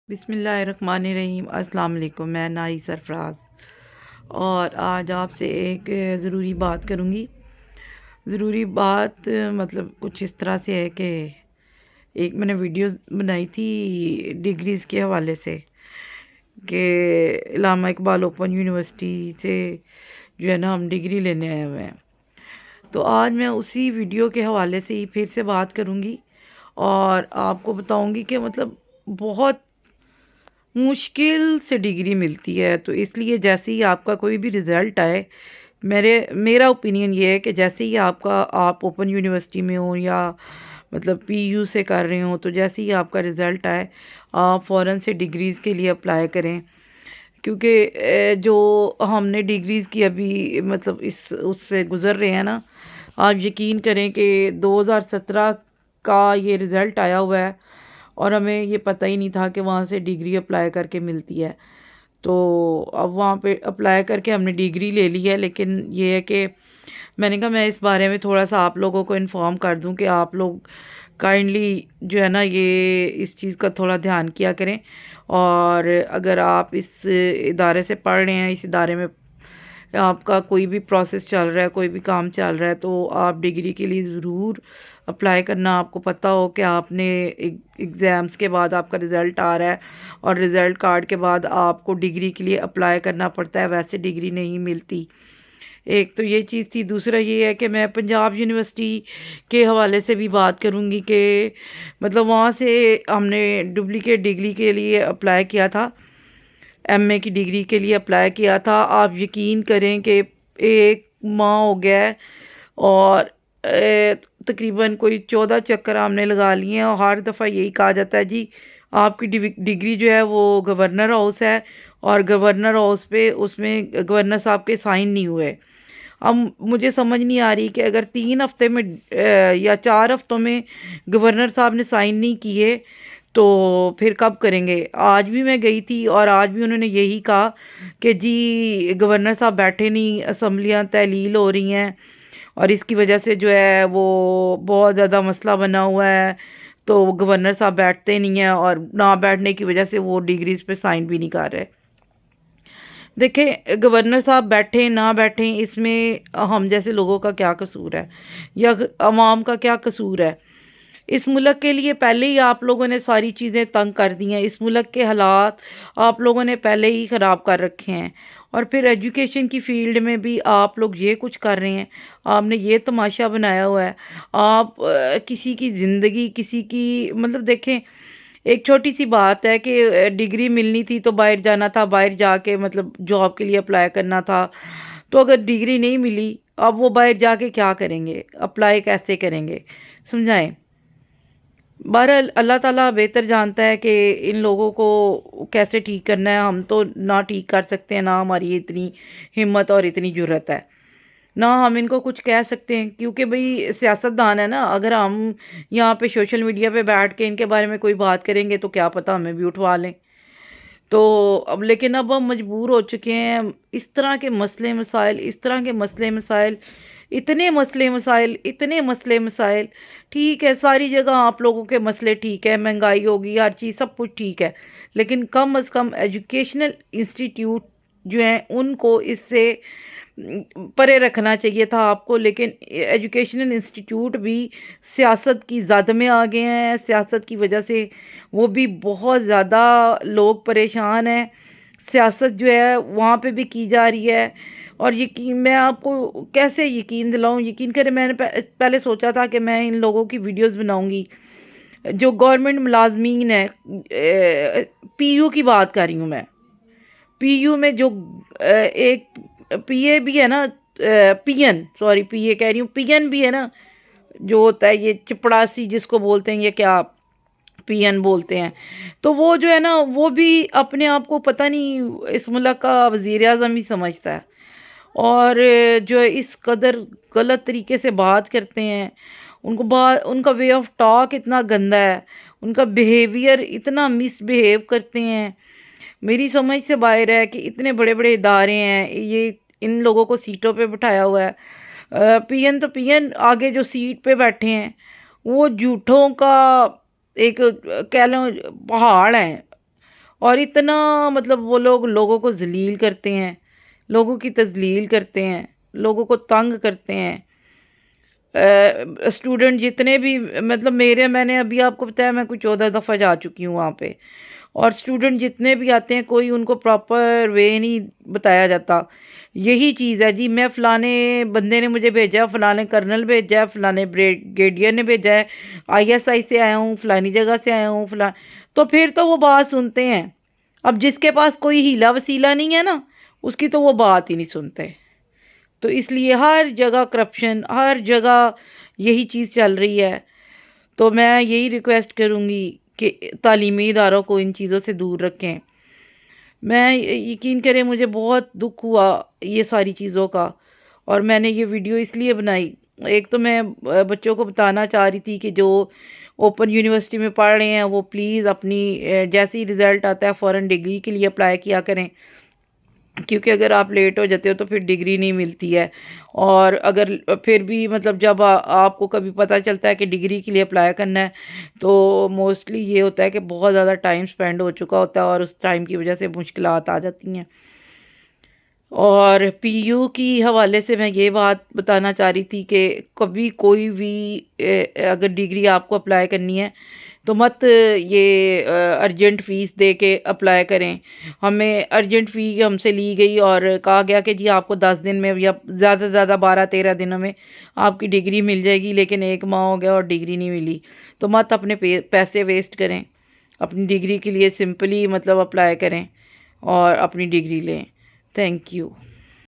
بسم اللہ الرحمن الرحیم۔ السلام علیکم، میں نائی سرفراز اور آج آپ سے ایک ضروری بات کروں گی۔ ضروری بات مطلب کچھ اس طرح سے ہے کہ ایک میں نے ویڈیو بنائی تھی ڈگریز کے حوالے سے کہ علامہ اقبال اوپن یونیورسٹی سے جو ہے نا ہم ڈگری لینے آئے ہوئے ہیں، تو آج میں اسی ویڈیو کے حوالے سے ہی پھر سے بات کروں گی اور آپ کو بتاؤں گی کہ مطلب بہت مشکل سے ڈگری ملتی ہے۔ تو اس لیے جیسے ہی آپ کا کوئی بھی رزلٹ آئے، میرا اوپینین یہ ہے کہ جیسے ہی آپ اوپن یونیورسٹی میں ہوں یا مطلب پی یو سے کر رہے ہوں، تو جیسے ہی آپ کا رزلٹ آئے آپ فوراً سے ڈگریز کے لیے اپلائی کریں، کیونکہ جو ہم نے ڈگریز کی ابھی مطلب اس سے گزر رہے ہیں نا، آپ یقین کریں کہ 2017 کا یہ رزلٹ آیا ہوا ہے اور ہمیں یہ پتہ ہی نہیں تھا کہ وہاں سے ڈگری اپلائی کر کے ملتی ہے۔ تو اب وہاں پہ اپلائی کر کے ہم نے ڈگری لے لی ہے، لیکن یہ ہے کہ میں نے کہا میں اس بارے میں تھوڑا سا آپ لوگوں کو انفارم کر دوں کہ آپ لوگ کائنڈلی جو ہے نا اس چیز کا تھوڑا دھیان کیا کریں، اور اگر آپ اس ادارے سے پڑھ رہے ہیں، اس ادارے میں آپ کا کوئی بھی پروسیس چل رہا ہے، کوئی بھی کام چل رہا ہے، تو آپ ڈگری کے لیے ضرور اپلائی کرنا۔ آپ کو پتہ ہو کہ آپ نے ایگزامس کے بعد آپ کا رزلٹ آ رہا ہے اور رزلٹ کارڈ کے بعد آپ کو ڈگری کے لیے اپلائی کرنا پڑتا ہے، ویسے ڈگری نہیں ملتی۔ ایک تو یہ چیز تھی، دوسرا یہ ہے کہ میں پنجاب یونیورسٹی کے حوالے سے بھی بات کروں گی کہ مطلب وہاں سے ہم نے ڈپلیکیٹ ڈگری کے لیے اپلائی کیا تھا، ایم اے کی ڈگری کے لیے اپلائی کیا تھا۔ آپ یقین کریں کہ 1 ماہ ہو گیا ہے اور تقریباً کوئی 14 چکر ہم نے لگا لیے ہیں، اور ہر دفعہ یہی کہا جاتا ہے جی آپ کی ڈگری جو ہے وہ گورنر ہاؤس ہے، اور گورنر ہاؤس پہ اس میں گورنر صاحب کے سائن نہیں ہوئے۔ اب مجھے سمجھ نہیں آ رہی کہ اگر 3 ہفتے میں یا 4 ہفتوں میں گورنر صاحب نے سائن نہیں کیے تو پھر کب کریں گے۔ آج بھی میں گئی تھی اور آج بھی انہوں نے یہی کہا کہ جی گورنر صاحب بیٹھے نہیں، اسمبلیاں تحلیل ہو رہی ہیں اور اس کی وجہ سے جو ہے وہ بہت زیادہ مسئلہ بنا ہوا ہے، تو گورنر صاحب بیٹھتے نہیں ہیں، اور نہ بیٹھنے کی وجہ سے وہ ڈگریز پہ سائن بھی نہیں کر رہے۔ دیکھیں گورنر صاحب بیٹھیں نہ بیٹھیں، اس میں ہم جیسے لوگوں کا کیا قصور ہے یا عوام کا کیا قصور ہے۔ اس ملک کے لیے پہلے ہی آپ لوگوں نے ساری چیزیں تنگ کر دی ہیں، اس ملک کے حالات آپ لوگوں نے پہلے ہی خراب کر رکھے ہیں، اور پھر ایجوکیشن کی فیلڈ میں بھی آپ لوگ یہ کچھ کر رہے ہیں، آپ نے یہ تماشا بنایا ہوا ہے۔ آپ کسی کی زندگی، کسی کی مطلب دیکھیں، ایک چھوٹی سی بات ہے کہ ڈگری ملنی تھی تو باہر جانا تھا، باہر جا کے مطلب جاب کے لیے اپلائی کرنا تھا، تو اگر ڈگری نہیں ملی اب وہ باہر جا کے کیا کریں گے، اپلائی کیسے کریں گے، سمجھائیں۔ بہرحال اللہ تعالیٰ بہتر جانتا ہے کہ ان لوگوں کو کیسے ٹھیک کرنا ہے، ہم تو نہ ٹھیک کر سکتے ہیں، نہ ہماری اتنی ہمت اور اتنی جرأت ہے، نہ ہم ان کو کچھ کہہ سکتے ہیں، کیونکہ بھئی سیاست دان ہے نا۔ اگر ہم یہاں پہ سوشل میڈیا پہ بیٹھ کے ان کے بارے میں کوئی بات کریں گے تو کیا پتہ ہمیں بھی اٹھوا لیں۔ تو لیکن اب ہم مجبور ہو چکے ہیں، اس طرح کے مسئلے مسائل، اس طرح کے مسئلے مسائل، اتنے مسئلے مسائل، اتنے مسئلے مسائل۔ ٹھیک ہے ساری جگہ آپ لوگوں کے مسئلے ٹھیک ہے، مہنگائی ہوگی، ہر چیز سب کچھ ٹھیک ہے، لیکن کم از کم ایجوکیشنل انسٹیٹیوٹ جو ہیں ان کو اس سے پرے رکھنا چاہیے تھا آپ کو۔ لیکن ایجوکیشنل انسٹیٹیوٹ بھی سیاست کی زد میں آ گئے ہیں، سیاست کی وجہ سے وہ بھی بہت زیادہ لوگ پریشان ہیں، سیاست جو ہے وہاں پہ بھی کی جا رہی ہے۔ اور یقین میں آپ کو کیسے یقین دلاؤں، یقین کریں میں نے پہلے سوچا تھا کہ میں ان لوگوں کی ویڈیوز بناؤں گی جو گورنمنٹ ملازمین ہیں، پی یو کی بات کر رہی ہوں میں، پی یو میں جو ایک پی اے بھی ہے نا، پی این، سوری پی اے کہہ رہی ہوں، پی این بھی ہے نا، جو ہوتا ہے یہ چپڑاسی جس کو بولتے ہیں، یہ کیا پی این بولتے ہیں، تو وہ جو ہے نا وہ بھی اپنے آپ کو پتہ نہیں اس ملک کا وزیر اعظم ہی سمجھتا ہے، اور جو اس قدر غلط طریقے سے بات کرتے ہیں، ان کا وے آف ٹاک اتنا گندا ہے، ان کا بیہیویئر اتنا مس بیہیو کرتے ہیں، میری سمجھ سے باہر ہے کہ اتنے بڑے بڑے ادارے ہیں، یہ ان لوگوں کو سیٹوں پہ بٹھایا ہوا ہے۔ پی این تو پی این، آگے جو سیٹ پہ بیٹھے ہیں وہ جھوٹوں کا ایک کہہ لوں پہاڑ ہیں، اور اتنا مطلب وہ لوگ لوگوں کو ذلیل کرتے ہیں، لوگوں کی تذلیل کرتے ہیں، لوگوں کو تنگ کرتے ہیں۔ اسٹوڈنٹ جتنے بھی مطلب میں نے ابھی آپ کو بتایا میں کوئی 14 دفعہ جا چکی ہوں وہاں پہ، اور اسٹوڈنٹ جتنے بھی آتے ہیں کوئی ان کو پراپر وے نہیں بتایا جاتا۔ یہی چیز ہے جی، میں فلانے بندے نے مجھے بھیجا، فلانے کرنل بھیجا ہے، فلانے بریگیڈیئر نے بھیجا ہے، ISI سے آیا ہوں، فلانی جگہ سے آیا ہوں، تو پھر تو وہ بات سنتے ہیں۔ اب جس کے پاس کوئی ہیلا وسیلہ نہیں ہے نا، اس کی تو وہ بات ہی نہیں سنتے۔ تو اس لیے ہر جگہ کرپشن، ہر جگہ یہی چیز چل رہی ہے۔ تو میں یہی ریکویسٹ کروں گی کہ تعلیمی اداروں کو ان چیزوں سے دور رکھیں۔ میں یقین کریں مجھے بہت دکھ ہوا یہ ساری چیزوں کا، اور میں نے یہ ویڈیو اس لیے بنائی۔ ایک تو میں بچوں کو بتانا چاہ رہی تھی کہ جو اوپن یونیورسٹی میں پڑھ رہے ہیں وہ پلیز اپنی جیسے ہی رزلٹ آتا ہے فوراً ڈگری کے لیے اپلائی کیا کریں، کیونکہ اگر آپ لیٹ ہو جاتے ہو تو پھر ڈگری نہیں ملتی ہے۔ اور اگر پھر بھی مطلب جب آپ کو کبھی پتہ چلتا ہے کہ ڈگری کے لیے اپلائی کرنا ہے، تو موسٹلی یہ ہوتا ہے کہ بہت زیادہ ٹائم سپینڈ ہو چکا ہوتا ہے، اور اس ٹائم کی وجہ سے مشکلات آ جاتی ہیں۔ اور PU کی حوالے سے میں یہ بات بتانا چاہ رہی تھی کہ کبھی کوئی بھی اگر ڈگری آپ کو اپلائی کرنی ہے تو مت یہ ارجنٹ فیس دے کے اپلائی کریں۔ ہمیں ارجنٹ فی ہم سے لی گئی اور کہا گیا کہ جی آپ کو 10 دن میں یا زیادہ سے زیادہ 12-13 دنوں میں آپ کی ڈگری مل جائے گی، لیکن 1 ماہ ہو گیا اور ڈگری نہیں ملی۔ تو مت اپنے پیسے ویسٹ کریں، اپنی ڈگری کے لیے سمپلی مطلب اپلائی کریں اور اپنی ڈگری لیں۔ Thank you.